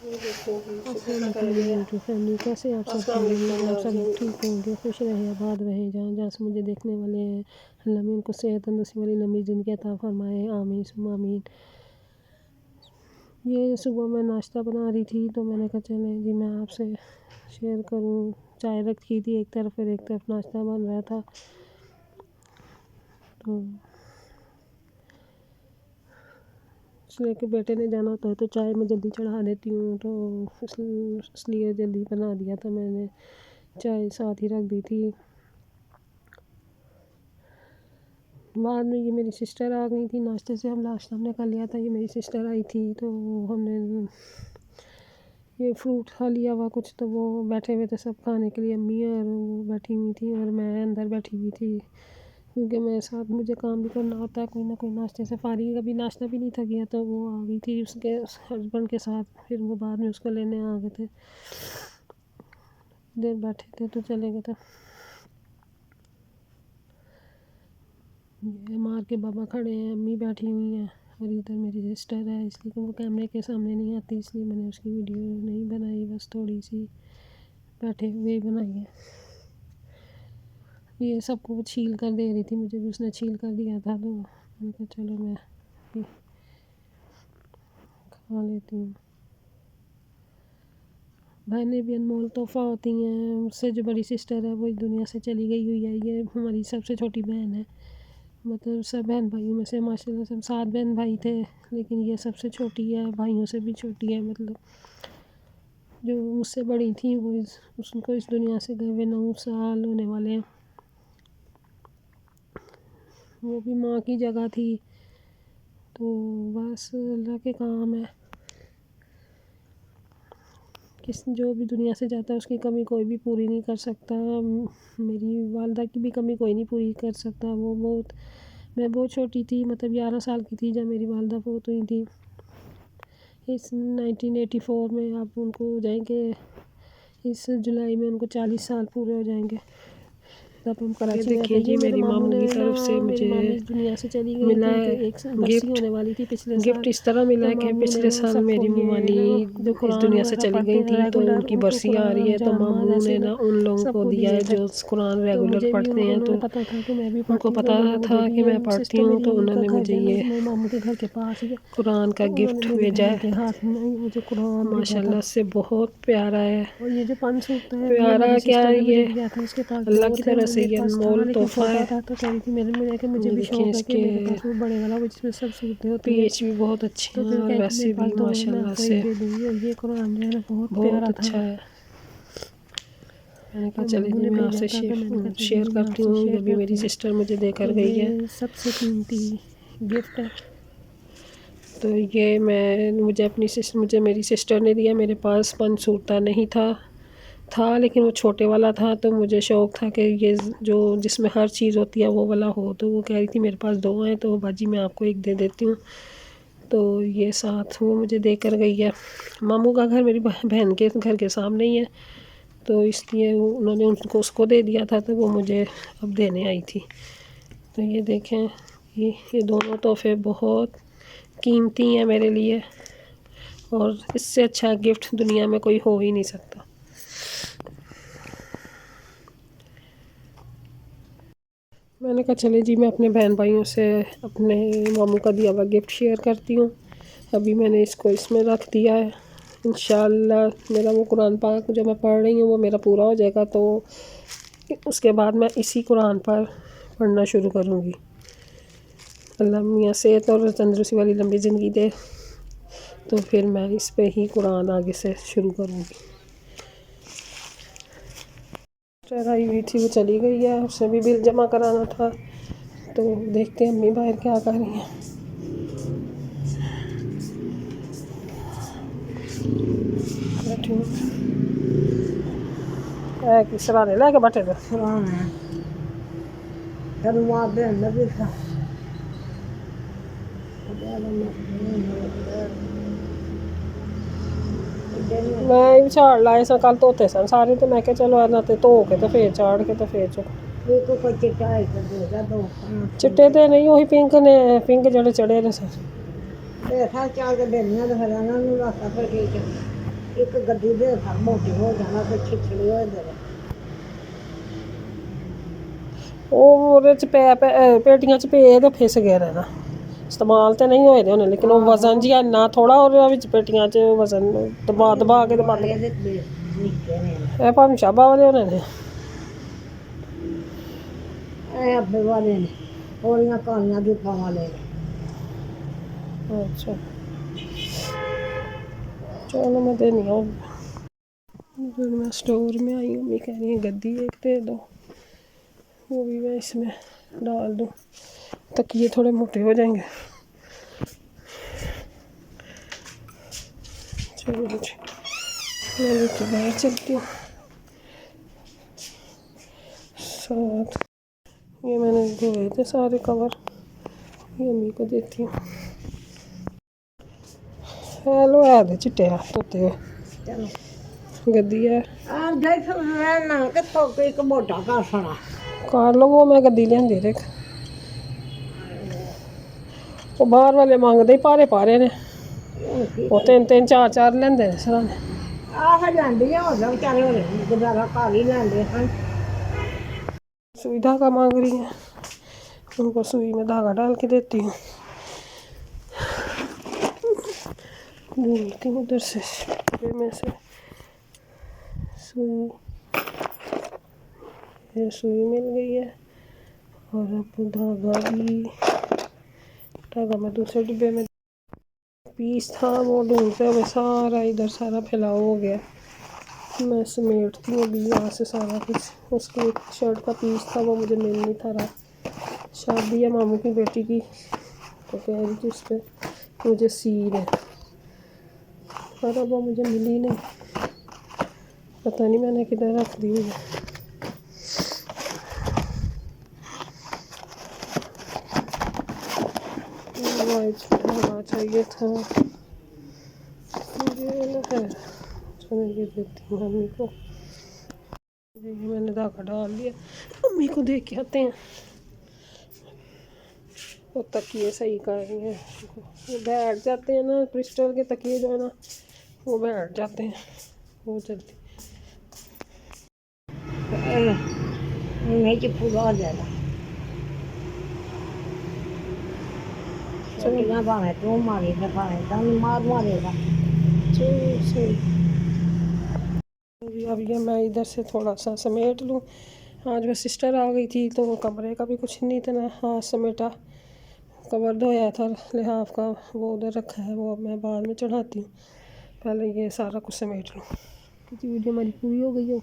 YouTube family, कैसे आप सब हैं? आप सब ठीक होंगे, खुश रहे, आबाद रहे, जहाँ जहाँ से मुझे देखने वाले हैं। अल्लाह में उनको सेहत तंदुरुस्ती वाली लंबी ज़िंदगी अता फरमाए, आमीन सुम्मा आमीन। ये सुबह मैं नाश्ता बना रही थी तो मैंने कहा चलें जी मैं आपसे शेयर करूं। चाय रखी थी एक तरफ, फिर एक तरफ नाश्ता बन रहा था। तो इसलिए कि बेटे ने जाना होता है तो चाय मैं जल्दी चढ़ा देती हूँ, तो इसलिए जल्दी बना दिया था मैंने। चाय साथ ही रख दी थी। बाद में ये मेरी सिस्टर आ गई थी, नाश्ते से हम नाश्ता हमने कर लिया था। ये मेरी सिस्टर आई थी तो हमने ये फ्रूट खा लिया हुआ कुछ, तो वो बैठे हुए थे सब खाने के लिए। अम्मी और वो बैठी हुई थी और मैं अंदर बैठी हुई थी, क्योंकि मेरे साथ मुझे काम भी करना होता है कोई ना कोई। नाश्ते से फारिग कभी नाश्ता भी नहीं था किया, तो वो आ गई थी उसके हस्बैंड के साथ। फिर वो बाद में उसको लेने आ गए थे, देर बैठे थे तो चले गए थे। ये मार के बाबा खड़े हैं, अम्मी बैठी हुई हैं और इधर मेरी सिस्टर है। इसलिए वो कैमरे के सामने नहीं आती, इसलिए मैंने उसकी वीडियो नहीं बनाई, बस थोड़ी सी बैठे हुए बनाई है। ये सबको वो छील कर दे रही थी, मुझे भी उसने छील कर दिया था, तो मैंने कहा चलो मैं भी खा लेती हूँ। बहनें भी अनमोल तोहफ़ा होती हैं। मुझसे जो बड़ी सिस्टर है वो इस दुनिया से चली गई हुई है। ये हमारी सबसे छोटी बहन है। मतलब सब बहन भाइयों में से माशाल्लाह सब 7 बहन भाई थे, लेकिन ये सबसे छोटी है, भाइयों से भी छोटी है। मतलब जो मुझसे बड़ी थी वो उनको इस दुनिया से गए हुए 9 साल होने वाले हैं। वो भी माँ की जगह थी। तो बस अल्लाह के काम है, जो भी दुनिया से जाता है उसकी कमी कोई भी पूरी नहीं कर सकता। मेरी वालदा की भी कमी कोई नहीं पूरी कर सकता। मैं बहुत छोटी थी, मतलब 11 साल की थी जब मेरी वालदा फौत हुई थी। इस 1984 में अब उनको हो जाएंगे, इस जुलाई में उनको 40 साल पूरे हो जाएंगे। तब हम कराची में थे जी। मेरी मामू की तरफ से मुझे दुनिया से चली गई मिला है गिफ्ट होने वाली थी पिछले साल। गिफ्ट इस तरह मिला है कि पिछले साल मेरी मामानी इस दुनिया से चली गई थी, तो उनकी बरसी आ रही है, तो मामू ने ना उन लोगों को दिया है जो कुरान रेगुलर पढ़ते हैं। तो पता था कि मैं भी उनको पता था कि मैं पढ़ती हूँ, तो उन्होंने मुझे ये मामू के घर के पास ही कुरान का गिफ्ट भेजा है। हाथ में मुझे कुरान माशाल्लाह से बहुत प्यारा है। और ये जो 5 सूट है प्यारा क्या है, ये अल्लाह की तरफ से ये अनमोल तोहफा है। तो कह रही थी मेरे कि मुझे भी शौक है कि मेरे पास वो बड़े वाला जिसमें सब सूटें होती हैं। पेज भी बहुत अच्छे हैं और वैसे भी माशाल्लाह से ये कुरान जो है ना बहुत प्यारा अच्छा है। मैंने कहा चलिए जी मैं आपसे शेयर करती हूँ। ये भी मेरी सिस्टर मुझे देकर गई है, सबसे कीमती गिफ्ट है। तो ये मुझे मेरी सिस्टर ने दिया। मेरे पास 5 सूटा नहीं था, लेकिन वो छोटे वाला था, तो मुझे शौक़ था कि ये जो जिसमें हर चीज़ होती है वो वाला हो। तो वो कह रही थी मेरे पास 2 हैं, तो बाजी मैं आपको एक दे देती हूँ। तो ये साथ वो मुझे देकर गई है। मामू का घर मेरी बहन के घर के सामने ही है, तो इसलिए उन्होंने उसको दे दिया था, तो वो मुझे अब देने आई थी। तो ये देखें, ये दोनों तोहफ़े बहुत कीमती हैं मेरे लिए, और इससे अच्छा गिफ्ट दुनिया में कोई हो ही नहीं सकता। मैंने कहा चले जी मैं अपने बहन भाइयों से अपने मामू का दिया हुआ गिफ्ट शेयर करती हूँ। अभी मैंने इसको इसमें रख दिया है। इंशाल्लाह मेरा वो कुरान पाक जो मैं पढ़ रही हूँ वो मेरा पूरा हो जाएगा, तो उसके बाद मैं इसी कुरान पर पढ़ना शुरू करूँगी। अल्लाह मियाँ सेहत और तंदुरुस्ती वाली लंबी ज़िंदगी दे, तो फिर मैं इस पे ही कुरान आगे से शुरू करूँगी। आई हुई थी, वो चली गई है, उससे भी बिल जमा कराना था। तो देखते हैं अम्मी बाहर क्या कर रही हैं। किस सराने लेके बैठे थे मैं झाड़ लाए सन कल, धोते सन सारे, तो मैं क्या चलो ना तो धो के तो फिर चाड़ के तो फिर चिट्टे तो नहीं, वही पिंक ने पिंक जेह्ड़े चढ़े ने सर। एक गद्दी दे सर मोटी हो जाना फिर छिछड़ी हो जाए ਉਹਦੇ 'ਚ ਪੇਟੀਆਂ 'ਚ ਪਏ ਤੇ ਫਿਸ ਗਏ ਨੇ ਨਾ ਇਸਤੇਮਾਲ ਤੇ ਨਹੀਂ ਹੋਏ ਦੇ ਹੋਣੇ ਲੇਕਿਨ ਉਹ ਵਜ਼ਨ ਜਿਹਾ ਇੰਨਾ ਥੋੜਾ ਉਹਦੇ ਵਿੱਚ ਪੇਟੀਆਂ 'ਚ ਵਜ਼ਨ ਦਬਾ ਦਬਾ ਕੇ ਤੇ ਬੰਦ ਨਿੱਕੇ ਨੇ ਇਹ ਭਾਵੇਂ ਸ਼ਾਬਾ ਵਾਲੇ ਹੋਣੇ ਨੇ ਇਹ ਅੱਬੇ ਵਾਲੇ ਨੇ ਥੋੜੀਆਂ ਕਾਲੀਆਂ ਜੁੱਤਾਂ ਵਾਲੇ ਨੇ अच्छा चलो मैं देनी हूँ फिर मैं स्टोर में आई हूँ, मम्मी कह रही है गद्दी एक दे दो, वो भी मैं इसमें डाल दूँ तकिए थोड़े मोटे हो जाएंगे। चलो जी मैं लेके बाहर चलती हूँ। साथ ये मैंने धोए थे सारे कवर, ये मम्मी को देती हूँ। हेलो है दे चिट्टे धोते हुए चलो गद्दी है जैसे रहना कि तो एक मोटा कासना कर लो, वो मैं गद्दी लियांदी देख वो बाहर वाले मंगदे ही भारे भारे ने, वो तीन तीन चार चार लेंदे ने सराने। आह जाती है हो जाओ बेचारे हो गुजारा कर ही लेंदे हैं। सुई धागा मांग रही है, उनको सुई में धागा डाल के देती हूँ। बोलती हूँ उधर से में से सुई, ये सुई मिल गई है और अब धागा मैं दूसरे डिब्बे में, पीस था वो ढूंढते हुए सारा इधर सारा फैलाव हो गया। मैं समेटती हूँ अभी यहाँ से सारा कुछ। उसकी एक शर्ट का पीस था वो मुझे मिल नहीं था रहा, शादी है मामू की बेटी की तो कह रही थी उस पर मुझे सीन है, पर अब वो मुझे मिली नहीं, पता नहीं मैंने किधर रख दी है। वाइट चाहिए था मुझे ना है, चलो ये देती हूँ मम्मी को। ये मैंने धागा डाल दिया, मम्मी को दे के आते हैं। वो तकिए सही कर रही हैं, वो बैठ जाते हैं ना, क्रिस्टल के तकिए जो है ना वो बैठ जाते हैं वो जल्दी। नहीं कि पूरा हो जाएगा छोटियां भावे तू मारी ने भावे दम मार मारेगा। सही अब ये मैं इधर से थोड़ा सा समेट लूँ। आज वो सिस्टर आ गई थी तो वो कमरे का भी कुछ नहीं था ना, हाँ समेटा, कवर धोया था लिहाफ का वो उधर रखा है, वो अब मैं बाद में चढ़ाती हूँ, पहले ये सारा कुछ समेट लूँ। वीडियो हमारी पूरी हो गई है।